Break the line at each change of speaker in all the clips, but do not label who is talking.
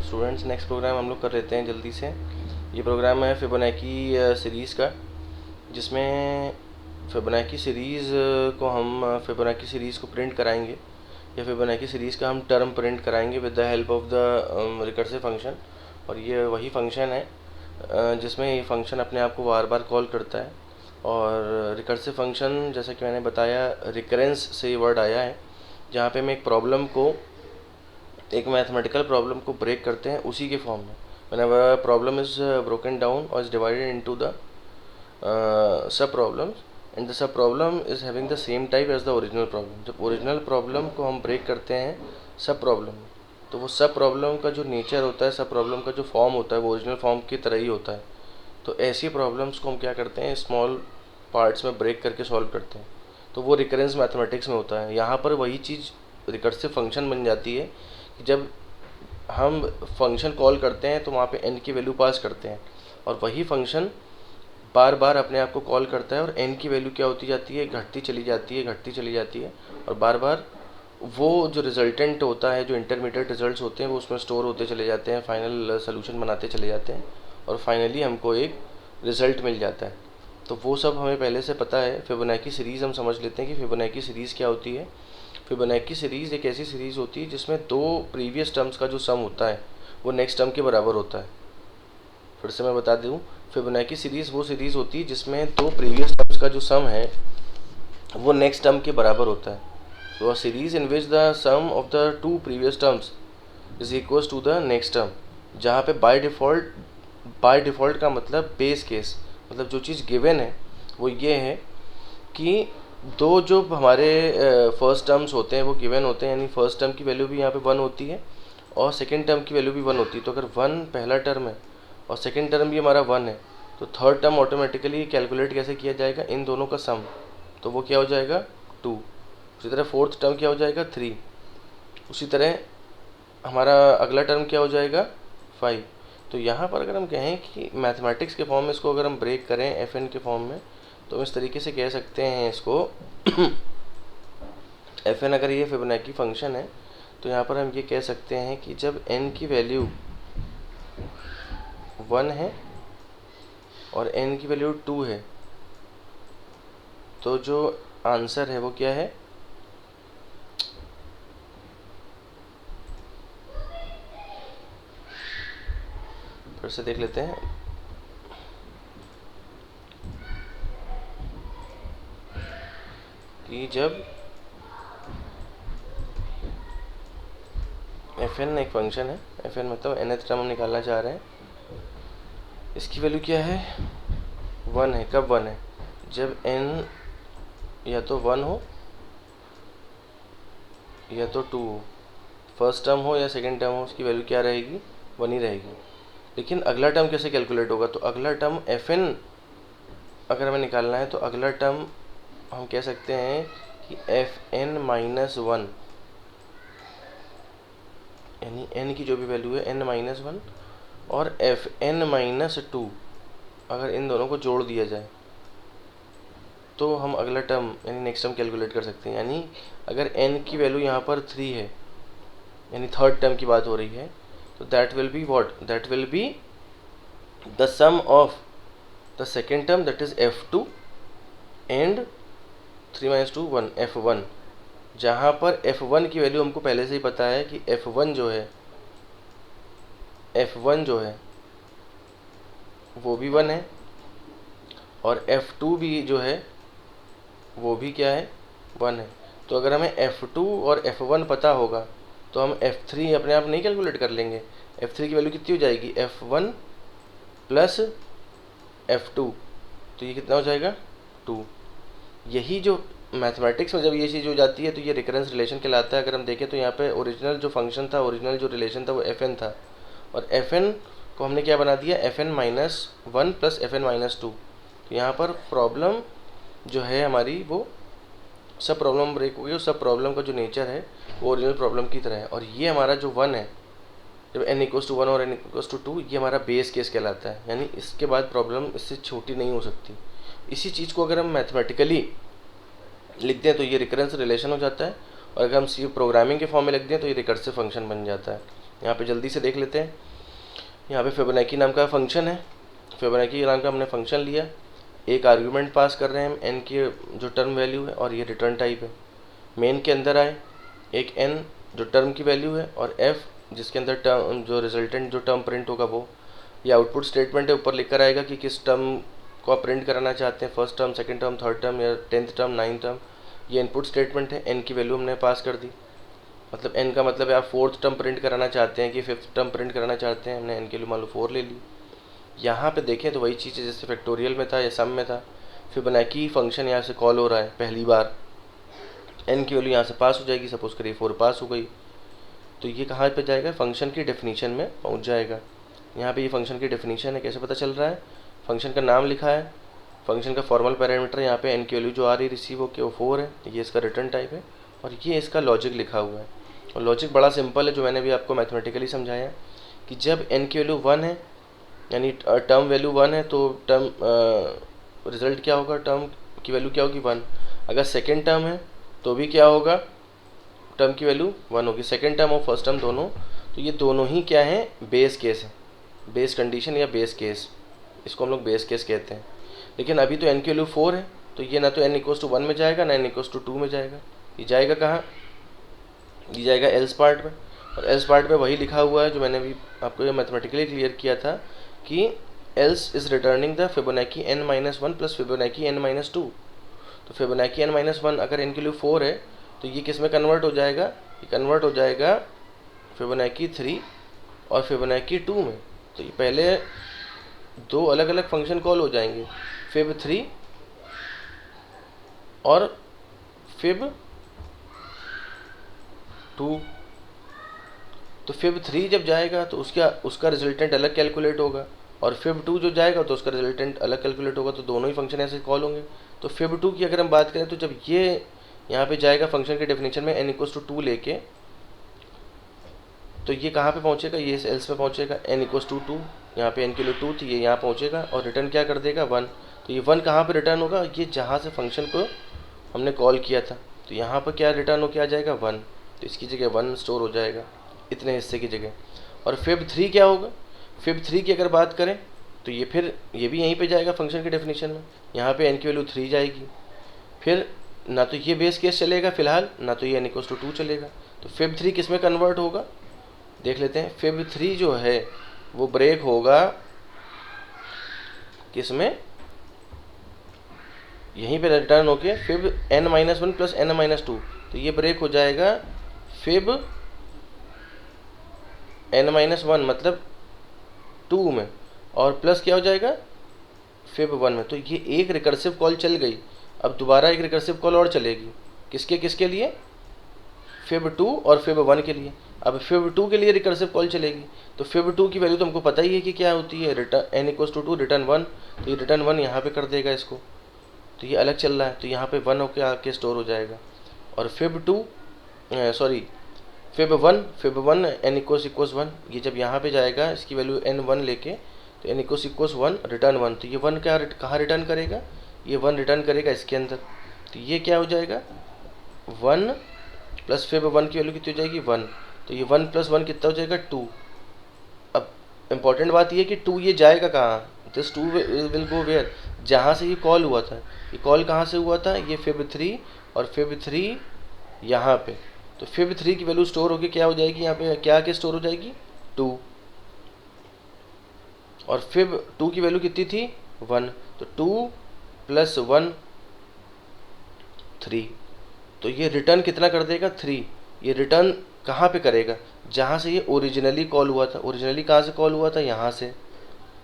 Students, next programme हम लोग कर लेते हैं जल्दी से। ये प्रोग्राम है फिबोनाची सीरीज़ का, जिसमें फिबोनाची सीरीज़ को हम फिबोनाची सीरीज़ को प्रिंट कराएंगे, या फिबोनाची सीरीज़ का हम टर्म प्रिंट कराएंगे with the help of the recursive function. और ये वही फंक्शन है जिसमें ये फंक्शन अपने आप को बार बार कॉल करता है। और रिकर्सिव फंक्शन, जैसा कि मैंने बताया, रिकरेंस से ये वर्ड आया है, जहाँ पे मैं एक मैथमेटिकल प्रॉब्लम को ब्रेक करते हैं उसी के फॉर्म में। Whenever problem is broken down और is divided into the sub problems, and the sub problem is having the same type as the original problem. जब ओरिजिनल प्रॉब्लम को हम ब्रेक करते हैं सब प्रॉब्लम में, तो वो सब प्रॉब्लम का जो नेचर होता है, सब प्रॉब्लम का जो फॉर्म होता है, वो ओरिजिनल फॉर्म की तरह ही होता है। तो ऐसी प्रॉब्लम्स को हम क्या करते हैं, स्मॉल पार्ट्स में ब्रेक करके सॉल्व करते हैं। तो वो रिकरेंस मैथमेटिक्स में होता है। यहाँ पर वही चीज़ रिकर्सिव फंक्शन बन जाती है कि जब हम फंक्शन कॉल करते हैं तो वहाँ पे n की वैल्यू पास करते हैं, और वही फंक्शन बार बार अपने आप को कॉल करता है, और n की वैल्यू क्या होती जाती है, घटती चली जाती है, घटती चली जाती है, और बार बार वो जो रिजल्टेंट होता है, जो इंटरमीडिएट रिजल्ट्स होते हैं, वो उसमें स्टोर होते चले जाते हैं, फाइनल सोल्यूशन बनाते चले जाते हैं, और फाइनली हमको एक रिज़ल्ट मिल जाता है। तो वो सब हमें पहले से पता है। फिबोनाची सीरीज़ हम समझ लेते हैं कि फिबोनाची सीरीज़ क्या होती है। फिबोनाची सीरीज़ एक ऐसी सीरीज़ होती है जिसमें दो प्रीवियस टर्म्स का जो सम होता है वो नेक्स्ट टर्म के बराबर होता है। फिर से मैं बता दूँ, फिबोनाची सीरीज़ वो सीरीज़ होती है जिसमें दो प्रीवियस टर्म्स का जो सम है वो नेक्स्ट टर्म के बराबर होता है। तो a series in which the sum of the two previous terms is equals to the next term, जहाँ पे बाय डिफ़ॉल्ट का मतलब बेस केस, मतलब जो चीज़ गिवन है वो ये है कि दो जो हमारे फर्स्ट टर्म्स होते हैं वो गिवन होते हैं, यानी फर्स्ट टर्म की वैल्यू भी यहाँ पे 1 होती है और सेकंड टर्म की वैल्यू भी 1 होती है। तो अगर 1 पहला टर्म है और सेकंड टर्म भी हमारा 1 है, तो थर्ड टर्म ऑटोमेटिकली कैलकुलेट कैसे किया जाएगा, इन दोनों का सम, तो वो क्या हो जाएगा 2। उसी तरह फोर्थ टर्म क्या हो जाएगा 3। उसी तरह हमारा अगला टर्म क्या हो जाएगा 5। तो यहाँ पर अगर हम कहें कि मैथमेटिक्स के फॉर्म में इसको अगर हम ब्रेक करें एफ एन के फॉर्म में, तो हम इस तरीके से कह सकते हैं इसको एफ एन अगर ये फिबोनाची फंक्शन है, तो यहाँ पर हम ये कह सकते हैं कि जब n की वैल्यू 1 है और n की वैल्यू 2 है, तो जो आंसर है वो क्या है, फिर से देख लेते हैं। कि जब एफ एन एक फंक्शन है, एफ एन मतलब nth टर्म हम निकालना चाह रहे हैं, इसकी वैल्यू क्या है 1 है। कब 1 है, जब n या तो 1 हो या तो 2 हो, फर्स्ट टर्म हो या सेकंड टर्म हो, उसकी वैल्यू क्या रहेगी 1 ही रहेगी। लेकिन अगला टर्म कैसे कैलकुलेट होगा, तो अगला टर्म एफ एन अगर हमें निकालना है तो अगला टर्म हम कह सकते हैं कि एफ एन माइनस 1, यानी n की जो भी वैल्यू है n माइनस 1 और एफ एन माइनस 2, अगर इन दोनों को जोड़ दिया जाए तो हम अगला टर्म यानी नेक्स्ट टर्म कैलकुलेट कर सकते हैं। यानी अगर n की वैल्यू यहाँ पर 3 है, यानी थर्ड टर्म की बात हो रही है, तो that will be what, that will be the sum of the second term, that is f2 and 3 minus 2 1 f1, जहाँ पर f1 की वैल्यू हमको पहले से ही पता है कि f1 जो है वो भी 1 है, और f2 भी जो है वो भी क्या है 1 है। तो अगर हमें f2 और f1 पता होगा तो हम f3 अपने आप नहीं कैलकुलेट कर लेंगे। f3 की वैल्यू कितनी हो जाएगी f1 प्लस f2, तो ये कितना हो जाएगा 2। यही जो मैथमेटिक्स में जब ये चीज़ हो जाती है तो ये रिकरेंस रिलेशन कहलाता है। अगर हम देखें तो यहाँ पे ओरिजिनल जो फंक्शन था, ओरिजिनल जो रिलेशन था वो एफ एन था, और एफ एन को हमने क्या बना दिया F N minus 1 plus F N minus 2। तो यहाँ पर प्रॉब्लम जो है हमारी वो सब प्रॉब्लम ब्रेक हो गई, और सब प्रॉब्लम का जो नेचर है वो ओरिजिनल प्रॉब्लम की तरह है। और ये हमारा जो 1 है, जब n इक्वल्स टू 1 और n इक्वल्स टू 2, ये हमारा बेस केस कहलाता है, यानी इसके बाद प्रॉब्लम इससे छोटी नहीं हो सकती। इसी चीज़ को अगर हम मैथमेटिकली लिख दें तो ये रिकरेंस रिलेशन हो जाता है, और अगर हम सी प्रोग्रामिंग के फॉर्म में लिख दें तो ये रिकर्सिव फंक्शन बन जाता है। यहाँ पे जल्दी से देख लेते हैं। यहाँ पे फिबोनाची नाम का फंक्शन है, फिबोनाची नाम का हमने फंक्शन लिया, एक आर्गुमेंट पास कर रहे हैं हम एन की जो टर्म वैल्यू है और ये रिटर्न टाइप है। मेन के अंदर आए एक एन जो टर्म की वैल्यू है और एफ जिसके अंदर टर्म जो रिजल्टेंट जो टर्म प्रिंट होगा वो, ये आउटपुट स्टेटमेंट है, ऊपर लिख कर आएगा कि किस टर्म को आप प्रिंट कराना चाहते हैं, first term, second term, third term या 10th टर्म, 9th टर्म। ये इनपुट स्टेटमेंट है, एन की वैल्यू हमने पास कर दी। मतलब एन का मतलब है आप 4th टर्म प्रिंट कराना चाहते हैं कि 5th टर्म प्रिंट कराना चाहते हैं, हमने एन के लिए मान लो 4 ले ली। यहाँ पे देखें तो वही चीज़ है जैसे फैक्टोरियल में था या सम में था, फिबोनाची फंक्शन यहाँ से कॉल हो रहा है पहली बार, एन की वैल्यू यहाँ से पास हो जाएगी, सपोज करिए 4 पास हो गई, तो ये कहाँ पे जाएगा, फंक्शन की डेफिनीशन में पहुँच जाएगा। यहाँ पे ये फंक्शन की डेफिनीशन है, कैसे पता चल रहा है, फंक्शन का नाम लिखा है, फंक्शन का फॉर्मल पैरामीटर यहाँ पे एन की वैल्यू जो आ रही रिसीव हो के वो 4 है, ये इसका रिटर्न टाइप है और ये इसका लॉजिक लिखा हुआ है। और लॉजिक बड़ा सिंपल है, जो मैंने भी आपको मैथमेटिकली समझाया कि जब एन की वैल्यू 1 है यानी टर्म वैल्यू 1 है तो टर्म रिजल्ट क्या होगा, टर्म की वैल्यू क्या होगी 1। अगर सेकेंड टर्म है तो भी क्या होगा, टर्म की वैल्यू 1 होगी, सेकेंड टर्म और फर्स्ट टर्म दोनों। तो ये दोनों ही क्या है, बेस केस है, बेस कंडीशन या बेस केस, इसको हम लोग बेस केस कहते हैं। लेकिन अभी तो एन की वैल्यू 4 है, तो ये ना तो n = 1 में जाएगा ना n = 2 में जाएगा, ये जाएगा कहाँ, ये जाएगा एल्स पार्ट में। और एल्स पार्ट में वही लिखा हुआ है जो मैंने भी आपको ये मैथमेटिकली क्लियर किया था कि else is returning the Fibonacci n-1 plus Fibonacci n-2। तो फिबोनाची n-1 अगर n की वैल्यू 4 है तो ये किस में कन्वर्ट हो जाएगा, ये कन्वर्ट हो जाएगा फिबोनाची 3 और फिबोनाची 2 में। तो ये पहले दो अलग अलग फंक्शन कॉल हो जाएंगे, फिब 3 और फिब 2। तो फिब 3 जब जाएगा तो उसका रिजल्टेंट अलग कैलकुलेट होगा और फिब 2 जो जाएगा तो उसका रिजल्टेंट अलग कैलकुलेट होगा, तो दोनों ही फंक्शन ऐसे कॉल होंगे। तो फिब 2 की अगर हम बात करें तो जब ये यहाँ पे जाएगा फंक्शन के डेफिनेशन में n = 2 लेके, तो ये कहाँ पे पहुँचेगा, ये एल्स पे पहुँचेगा, n = 2, यहाँ पे n की वैल्यू 2 थी, ये यहाँ पहुँचेगा और रिटर्न क्या कर देगा 1। तो ये 1 कहाँ पे रिटर्न होगा, ये जहाँ से फंक्शन को हमने कॉल किया था, तो यहाँ पर क्या रिटर्न हो के आ जाएगा 1, तो इसकी जगह 1 स्टोर हो जाएगा इतने हिस्से की जगह। और फिब 3 क्या होगा, फिब 3 की अगर बात करें तो ये फिर ये भी यहीं पे जाएगा फंक्शन की डेफिनेशन में, यहाँ पे n की वैल्यू 3 जाएगी, फिर ना तो ये बेस केस चलेगा फिलहाल, ना तो ये n = 2 चलेगा। तो फिब 3 किस में कन्वर्ट होगा, देख लेते हैं। फिब 3 जो है वो ब्रेक होगा किस में, यहीं पे रिटर्न होके फिब n-1 प्लस n-2, तो ये ब्रेक हो जाएगा फिब n-1 मतलब 2 में और प्लस क्या हो जाएगा फिब 1 में। तो ये एक रिकर्सिव कॉल चल गई, अब दोबारा एक रिकर्सिव कॉल और चलेगी, किसके लिए, फिब 2 और फिब 1 के लिए। अब फिब 2 के लिए रिकर्सिव कॉल चलेगी, तो फिब 2 की वैल्यू तो हमको पता ही है कि क्या होती है, रिटर्न n = 2 रिटर्न 1, तो ये रिटर्न 1 यहाँ पे कर देगा इसको, तो ये अलग चल रहा है, तो यहाँ पे 1 होके आके स्टोर हो जाएगा। और फिब 1 n = 1, ये जब यहाँ पे जाएगा इसकी वैल्यू n1 लेके, तो n = 1 रिटर्न 1, तो ये 1 कहाँ रिटर्न करेगा, ये 1 रिटर्न करेगा इसके अंदर, तो ये क्या हो जाएगा 1 प्लस फिब 1 की वैल्यू कितनी हो जाएगी 1, तो ये 1 + 1 कितना हो जाएगा 2। अब इम्पॉर्टेंट बात ये है कि 2 ये जाएगा कहाँ, दिस 2 विल गो वेयर, जहाँ से ये कॉल हुआ था, ये कॉल कहाँ से हुआ था, ये फिब 3 और फिब 3 यहाँ पे, तो फिब 3 की वैल्यू स्टोर होके क्या हो जाएगी, यहाँ पे क्या आके स्टोर हो जाएगी 2, और फिब 2 की वैल्यू कितनी थी 1, तो 2 + 1 3, तो ये रिटर्न कितना कर देगा 3। ये रिटर्न कहाँ पे करेगा, जहाँ से ये ओरिजिनली कॉल हुआ था, ओरिजिनली कहाँ से कॉल हुआ था, यहाँ से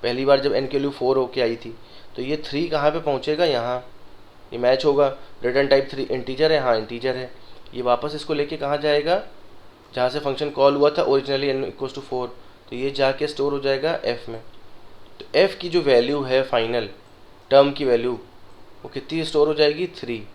पहली बार जब n की वैल्यू 4 होके आई थी, तो ये 3 कहाँ पे पहुँचेगा, यहाँ, ये मैच होगा, रिटर्न टाइप 3 इंटीजर है, हाँ इंटीजर है, ये वापस इसको लेके कहाँ जाएगा, जहाँ से फंक्शन कॉल हुआ था ओरिजिनली n = 4, तो ये जाके स्टोर हो जाएगा f में। तो f की जो वैल्यू है फाइनल टर्म की वैल्यू वो कितनी स्टोर हो जाएगी 3,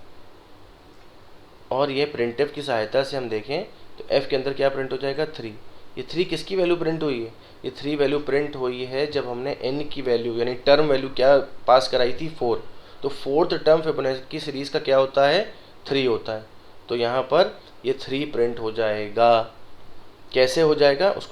और ये प्रिंटफ की सहायता से हम देखें तो f के अंदर क्या प्रिंट हो जाएगा 3। ये 3 किसकी वैल्यू प्रिंट हुई है, ये 3 वैल्यू प्रिंट हुई है जब हमने n की वैल्यू यानी टर्म वैल्यू क्या पास कराई थी 4, तो 4th टर्म फिबोनाची सीरीज़ का क्या होता है 3 होता है, तो यहाँ पर ये 3 प्रिंट हो जाएगा। कैसे हो जाएगा उसको